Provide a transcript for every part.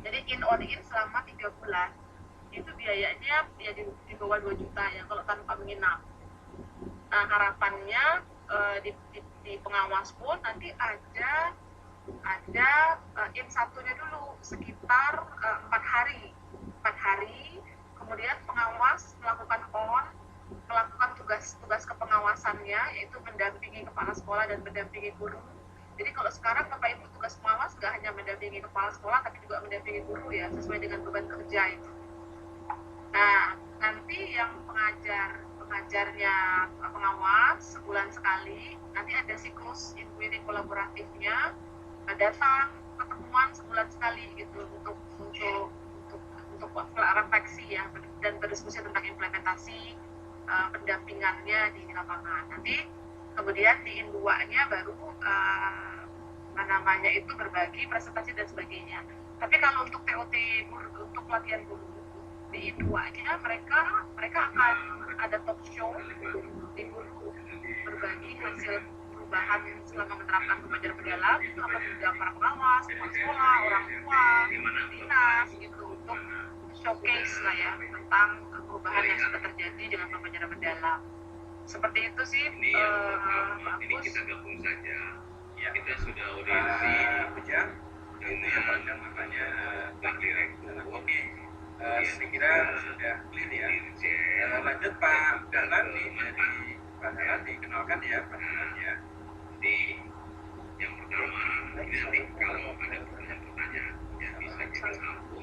Jadi in on in selama 3 bulan itu biayanya ya di bawah 2 juta ya kalau tanpa menginap. Nah harapannya di pengawas pun nanti ada in satunya dulu sekitar 4 hari 4 hari, kemudian pengawas melakukan tugas kepengawasannya, yaitu mendampingi kepala sekolah dan mendampingi guru. Jadi kalau sekarang Bapak Ibu tugas pengawas nggak hanya mendampingi kepala sekolah tapi juga mendampingi guru ya, sesuai dengan beban kerja itu. Nah, nanti yang pengajarnya pengawas sebulan sekali, nanti ada siklus in-meeting kolaboratifnya, datang pertemuan sebulan sekali gitu untuk refleksi ya dan berdiskusi tentang implementasi pendampingannya di lapangan. Nanti kemudian di in 2-nya baru namanya itu berbagi presentasi dan sebagainya. Tapi kalau untuk TOT guru, untuk pelatihan guru di in 2-nya mereka akan ada talk show di guru, berbagi hasil perubahan selama menerapkan pembelajaran mendalam. Itu akan diundang para pengawas, kepala sekolah, orang tua, dinas gitu untuk showcase lah ya tentang perubahan yang sudah terjadi dengan pembelajaran mendalam. Seperti itu sih. Ini kita gabung saja. Ya. Kita sudah audiensi ya. Dengan makanya Pak Direktur. Oke. Saya kira sudah clear ya. Lanjut Pak Dahlan dari Pak Dahlan dikenalkan ya Pak Dahlan ya. Jadi yang pertama ini nanti kalau ada pertanyaan ya bisa kita sambung.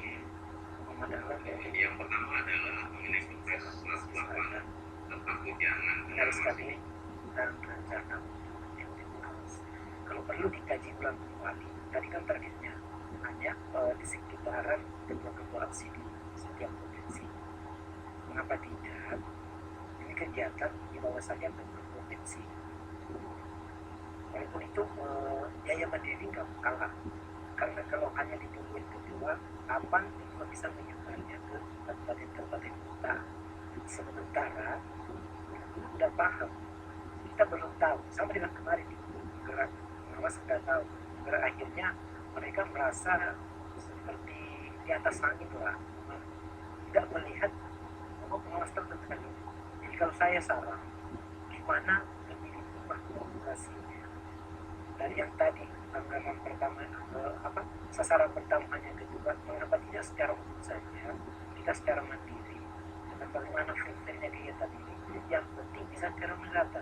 Yang pertama adalah mengenai Kepres 108 tentang tunjangan benar sekali dan rencana kalau perlu dikaji ulang kembali. Tadi kan targetnya hanya di sekitaran ketua-ketua aksi di setiap provinsi. Mengapa tidak? Ini kegiatan di bawah saja ketua provinsi. Walaupun itu biaya mandiri nggak kalah, karena kalau hanya ditungguin ketua, kapan ketua bisa menyebarnya ke kabupaten-kabupaten kota. Sementara udah paham, kita belum tahu, sama dengan kemarin itu gerak pengawas nggak tahu, gerak akhirnya mereka merasa seperti di atas langit lah, tidak melihat bahwa pengawas tertentu kan. Jadi kalau saya saran, gimana lebih diubah komunikasinya dari yang tadi anggaran pertama sasaran pertamanya kedua, mengapa tidak secara umum saja kita secara mandiri dan bagaimana filternya kegiatan ini yang penting bisa secara merata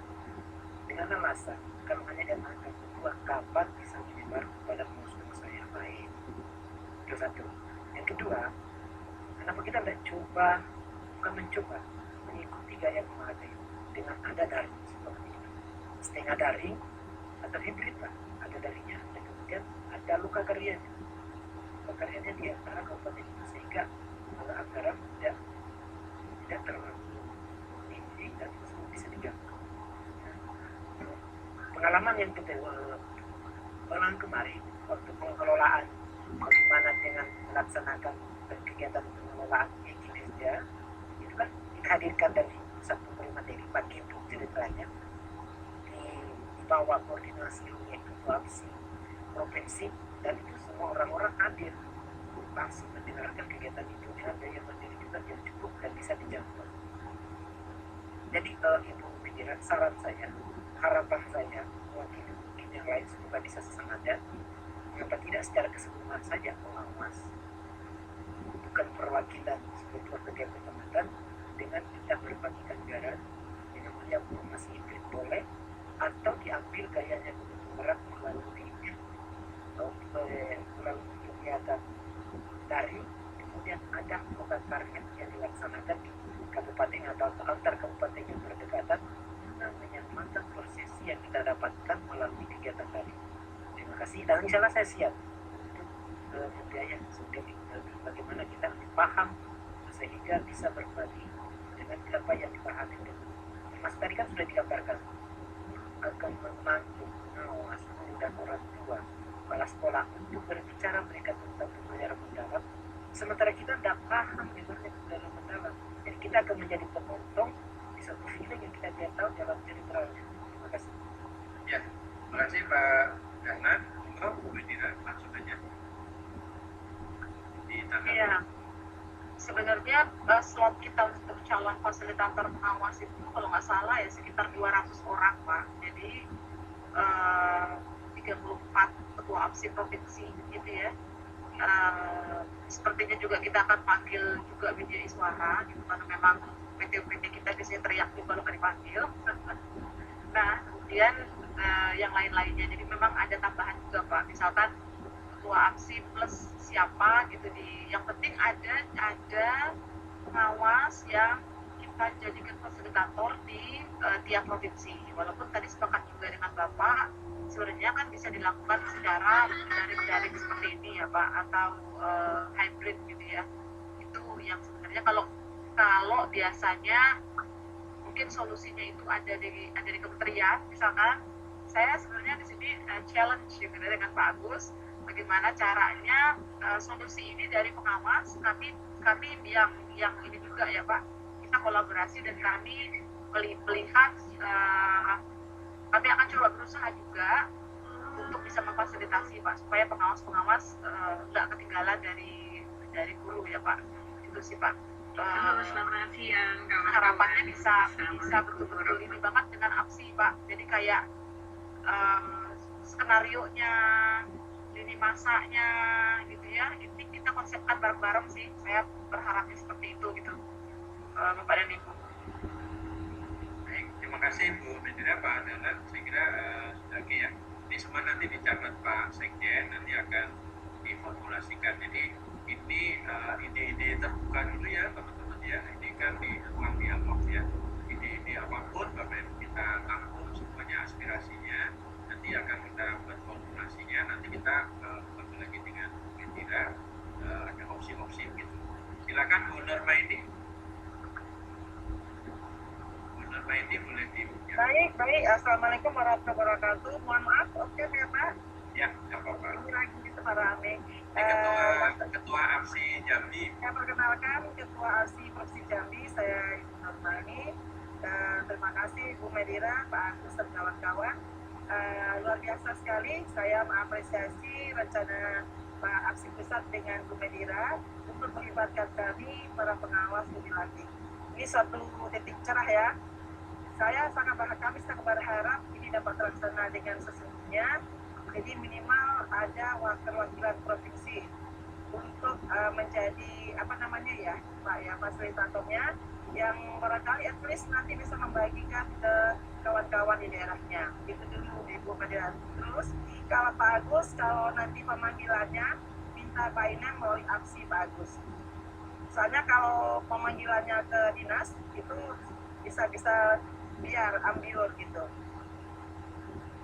dengan alasan kalau hanya dan angka kedua kapan bisa menyebar kepada pengusaha yang lain. Itu satu. Yang kedua, kenapa kita tidak coba, bukan mencoba, mengikuti gaya kemarin dengan ada daring seperti ini, setengah daring atau hibrid lah, ada daringnya dan kemudian ada luka karyanya di antara kabupaten itu, sehingga anggaran tidak terlalu tinggi dan semua bisa dijangkau. Pengalaman yang kita ulang kemarin waktu pengelolaan bagaimana dengan melaksanakan kegiatan pengelolaan kinerja itu kan dihadirkan dari satu materi pagi untuk ceritanya di bawah koordinasi oleh ketua provinsi, dan itu semua orang-orang hadir langsung mendengarkan kegiatan itu dengan daya mandiri juga yang cukup dan bisa dijangkau. Jadi Ibu Pikiran, saran saya, harapan saya wakil mungkin yang lain semoga bisa sesenada, mengapa tidak secara keseluruhan saja pengawas, bukan perwakilan sebagai ketua kecamatan dengan kita berbagikan anggaran dengan melihat formasi hibrid boleh, atau diambil gayanya begitu berat melalui kegiatan dari kemudian ada program target yang dilaksanakan di kabupaten atau antar kabupaten yang berdekatan, namanya mantan prosesi yang kita dapatkan melalui kegiatan tadi. Terima kasih, dan insyaallah saya siap untuk membiayai sendiri bagaimana kita paham sehingga bisa berbagi dengan apa yang dipahami. Mas tadi kan sudah digambarkan akan membantu pengawas guru dan orang tua kepala sekolah untuk berbicara mereka tentang pembelajaran mendalam, sementara kita tidak paham bagaimana pembelajaran mendalam. Jadi kita akan menjadi penonton di satu film yang kita tidak tahu jalan ceritanya. Terima kasih. Ya, terima kasih Pak Dahlan. Bu Medina, langsung saja. Iya, sebenarnya slot kita untuk calon fasilitator pengawas itu kalau nggak salah ya sekitar 200 orang Pak. Jadi 34 ketua APSI provinsi gitu ya. Sepertinya juga kita akan panggil juga media Iswara gitu karena memang PT kita biasanya teriak juga kalau nggak dipanggil. Nah kemudian yang lain-lainnya, jadi memang ada tambahan juga Pak, misalkan ketua APSI plus siapa gitu, yang penting ada pengawas yang kita jadikan fasilitator di tiap provinsi. Walaupun tadi sepakat juga dengan Bapak, sebenarnya kan bisa dilakukan secara daring seperti ini ya Pak, atau hybrid gitu ya. Itu yang sebenarnya kalau biasanya mungkin solusinya itu ada di kementerian misalkan. Saya sebenarnya di sini challenge gitu dengan Pak Agus, bagaimana caranya solusi ini dari pengawas, kami yang ini juga ya Pak, kita kolaborasi dan kami melihat kami akan coba berusaha juga untuk bisa memfasilitasi Pak, supaya pengawas nggak ketinggalan dari guru ya Pak. Itu sih Pak. Selamat siang kawan-kawan. Harapannya bisa betul-betul ini banget dengan APSI Pak. Jadi kayak skenario-nya, lini masanya gitu ya, ini kita konsepkan bareng-bareng sih. Saya berharapnya seperti itu gitu, Bapak dan Ibu. Baik, terima kasih Bu Medira, Pak Danan. Saya kira sudah oke ya. Ini semua nanti dicatat Pak Sekjen, nanti akan diformulasikan. Jadi ini ide-ide terbuka dulu ya teman-teman ya. Ini kan di ruang dialog ya. Ide-ide apapun Bapak Ibu kita tampung semuanya aspirasinya. Nanti akan kita buat formulasinya. Nanti kita kembali lagi dengan Bu Medira, ada opsi-opsi gitu. Silakan Bu Nurmaidi. Ini boleh ya. Baik. Assalamualaikum warahmatullahi wabarakatuh. Mohon maaf, oke ya Pak? Ya, nggak apa-apa. Ini lagi gitu Pak Rame. Ketua APSI Jambi. Saya perkenalkan Ketua APSI Provinsi Jambi, saya Ibu Nurmani. Terima kasih Bu Medira, Pak Agus dan kawan-kawan. Luar biasa sekali, saya mengapresiasi rencana Pak APSI Pusat dengan Bu Medira untuk melibatkan kami para pengawas lebih lagi. Ini suatu titik cerah ya. Kami sangat berharap ini dapat terlaksana dengan sesungguhnya. Jadi minimal ada wakil-wakilan provinsi untuk menjadi Pak ya, fasilitatornya yang barangkali at least nanti bisa membagikan ke kawan-kawan di daerahnya. Itu dulu Ibu Medira. Terus kalau Pak Agus, kalau nanti pemanggilannya minta Pak Inem melalui APSI Pak Agus. Soalnya kalau pemanggilannya ke dinas itu bisa biar ambil gitu.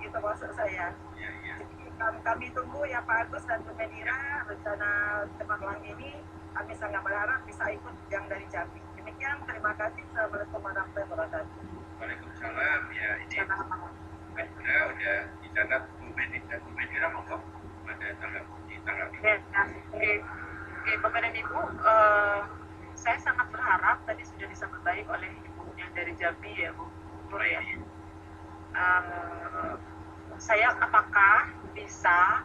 Itu maksud saya. Ya. Kami tunggu ya Pak Agus dan Bu Medira rencana Cemerlang ini. Kami sangat berharap bisa ikut yang dari Jambi. Demikian, terima kasih. Assalamualaikum warahmatullahi wabarakatuh. Waalaikumsalam. Ya, ini Medira udah dicatat Bu Medira monggo pada tanggapi. Oke, Bapak dan Ibu, saya sangat berharap tadi sudah disambut baik oleh Ibu yang dari Jambi ya Bu Nur ya. Saya apakah bisa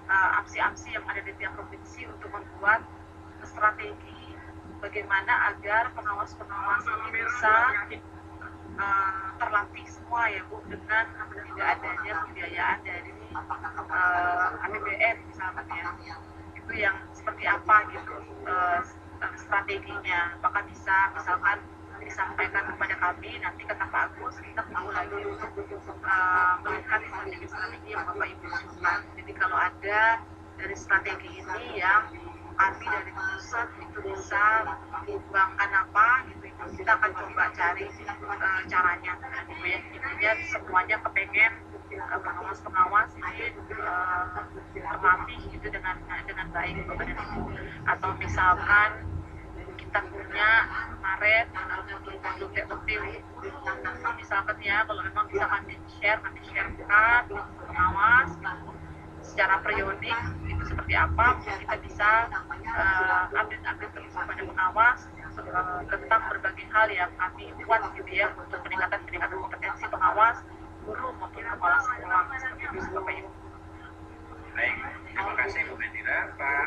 APSI-APSI yang ada di tiap provinsi untuk membuat strategi bagaimana agar pengawas-pengawas ini bisa terlatih semua ya Bu, dengan tidak adanya pembiayaan dari APBN misalnya ya. Itu yang seperti apa gitu strateginya, apakah bisa misalkan disampaikan kepada kami, nanti kata Pak Agus kita perlu lagi untuk melihat strategi yang Bapak Ibu usulkan. Jadi kalau ada dari strategi ini yang kami dari pusat itu bisa mengembangkan apa gitu, itu kita akan coba cari caranya gitu ya. Intinya semuanya kepengen pengawas-pengawas ini terlatih gitu dengan baik Bapak dan Ibu. Atau misalkan kita punya kemarin modul TOP misalkan ya, kalau memang bisa kami sharekan pengawas secara periodik itu seperti apa, kita bisa update terus kepada pengawas tentang berbagai hal yang kami buat gitu ya, untuk peningkatan kompetensi pengawas guru maupun kepala sekolah seperti itu Bapak Ibu. Baik, terima kasih Bu Medira. Pak